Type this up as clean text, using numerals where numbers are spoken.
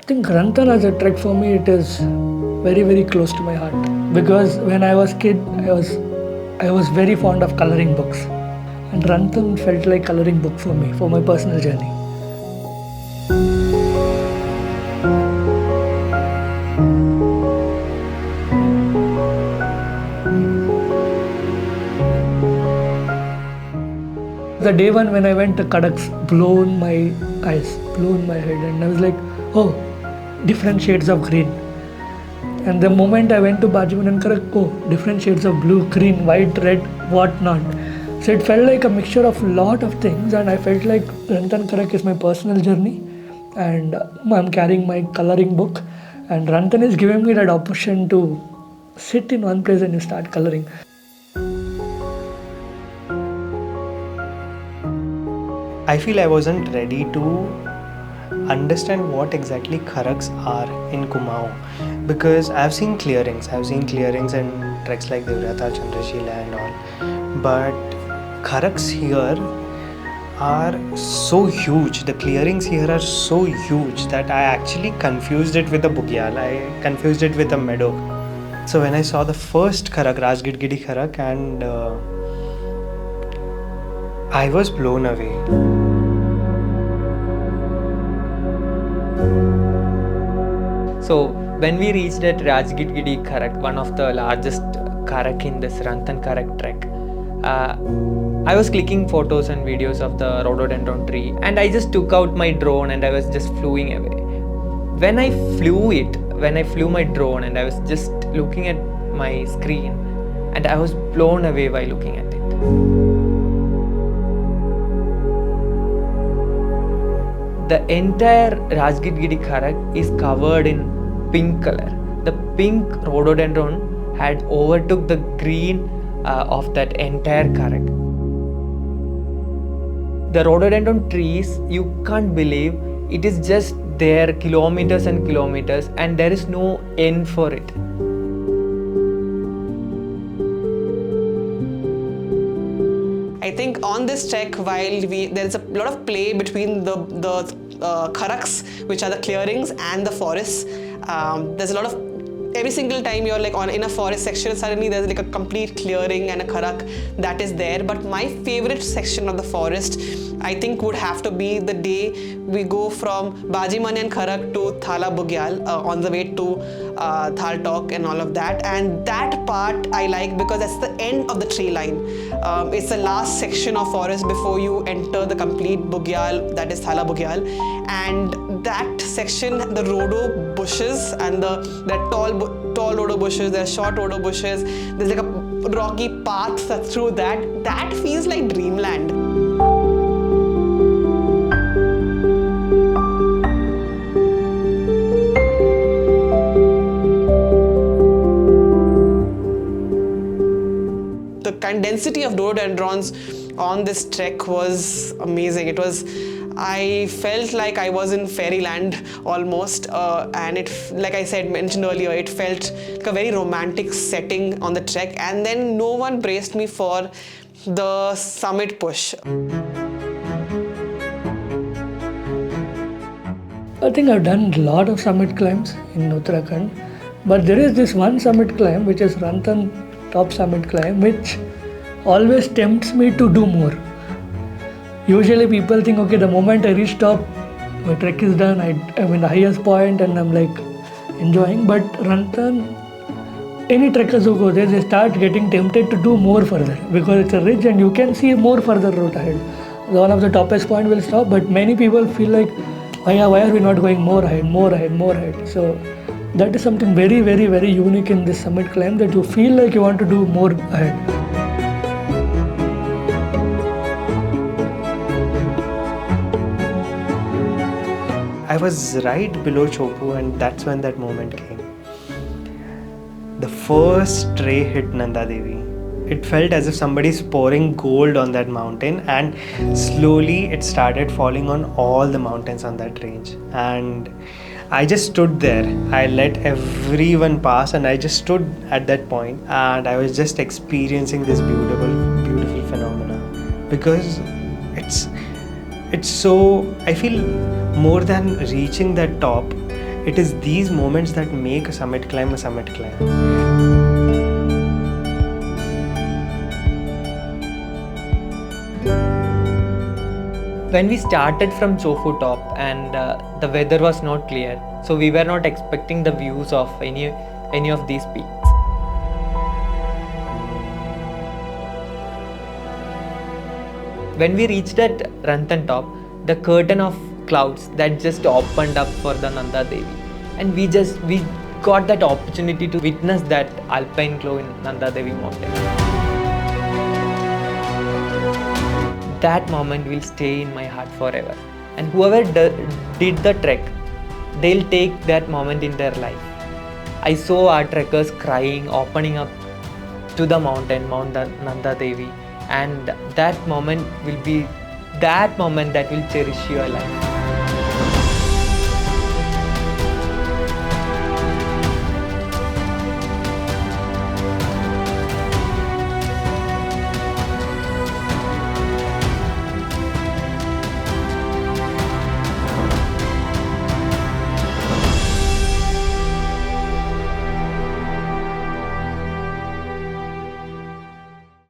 think Ranthan as a trek for me, it is very, very close to my heart. Because when I was kid, I was very fond of coloring books. And Ranthan felt like coloring book for me, for my personal journey. The day one when I went to Karaks, blown my eyes, blown my head, and I was like, oh, different shades of green. And the moment I went to Ranthan Kharak, oh, different shades of blue, green, white, red, whatnot. So it felt like a mixture of a lot of things, and I felt like Ranthan Kharak is my personal journey, and I'm carrying my coloring book, and Ranthan is giving me that opportunity to sit in one place and you start coloring. I feel I wasn't ready to understand what exactly Karaks are in Kumaon, because I've seen clearings and treks like Devrata, Chandrashila and all, but Karaks here are so huge, the clearings here are so huge that I actually confused it with a Bugyal, I confused it with a meadow. So when I saw the first Kharak, Rajgidgidi Kharak, and I was blown away. So when we reached at Rajgidgidi Kharak, one of the largest Kharak in this Ranthan Kharak Trek, I was clicking photos and videos of the rhododendron tree, and I just took out my drone and I was just flying away. When I flew my drone and I was just looking at my screen, and I was blown away by looking at it. The entire Rajgidgidi Kharak is covered in pink color. The pink rhododendron had overtook the green of that entire Kharak. The rhododendron trees, you can't believe, it is just there kilometers and kilometers, and there is no end for it. I think on this trek, while there's a lot of play between the Karaks, which are the clearings, and the forests. There's a lot of, every single time you're like in a forest section, suddenly there's like a complete clearing and a Kharak that is there. But my favorite section of the forest, I think, would have to be the day we go from Bajimanyan Kharak to Thala Bugyal on the way to Thaltok and all of that. And that part I like because that's the end of the tree line. It's the last section of forest before you enter the complete Bugyal, that is Thala Bugyal. And that section, the rhodo bushes and the tall rhodo bushes, there are short rhodo bushes, there's like a rocky path through that feels like dreamland. The density of rhododendrons on this trek was amazing. I felt like I was in fairyland almost, and it, like I mentioned earlier, it felt like a very romantic setting on the trek. And then no one braced me for the summit push. I think I've done a lot of summit climbs in Uttarakhand, but there is this one summit climb which is Ranthan Top Summit climb, which always tempts me to do more. Usually people think, okay, the moment I reach top, my trek is done, I'm in the highest point and I'm like enjoying. But Ranthan, any trekkers who go there, they start getting tempted to do more further because it's a ridge and you can see more further route ahead. One of the toppest point will stop, but many people feel like, why are we not going more ahead? So that is something very, very, very unique in this summit climb, that you feel like you want to do more ahead. I was right below Chopu, and that's when that moment came. The first ray hit Nanda Devi. It felt as if somebody's pouring gold on that mountain, and slowly it started falling on all the mountains on that range. And I just stood there. I let everyone pass and I just stood at that point and I was just experiencing this beautiful phenomena, because it's so, I feel more than reaching that top, It is these moments that make a summit climb a summit climb. When we started from Chofu Top and the weather was not clear, so we were not expecting the views of any of these peaks. When we reached at Ranthan Top, the curtain of clouds that just opened up for the Nanda Devi, and we got that opportunity to witness that alpine glow in Nanda Devi mountain. That moment will stay in my heart forever, and whoever did the trek, they'll take that moment in their life. I saw our trekkers crying, opening up to the mountain, Mount Nanda Devi, and that moment will be that moment that will cherish your life.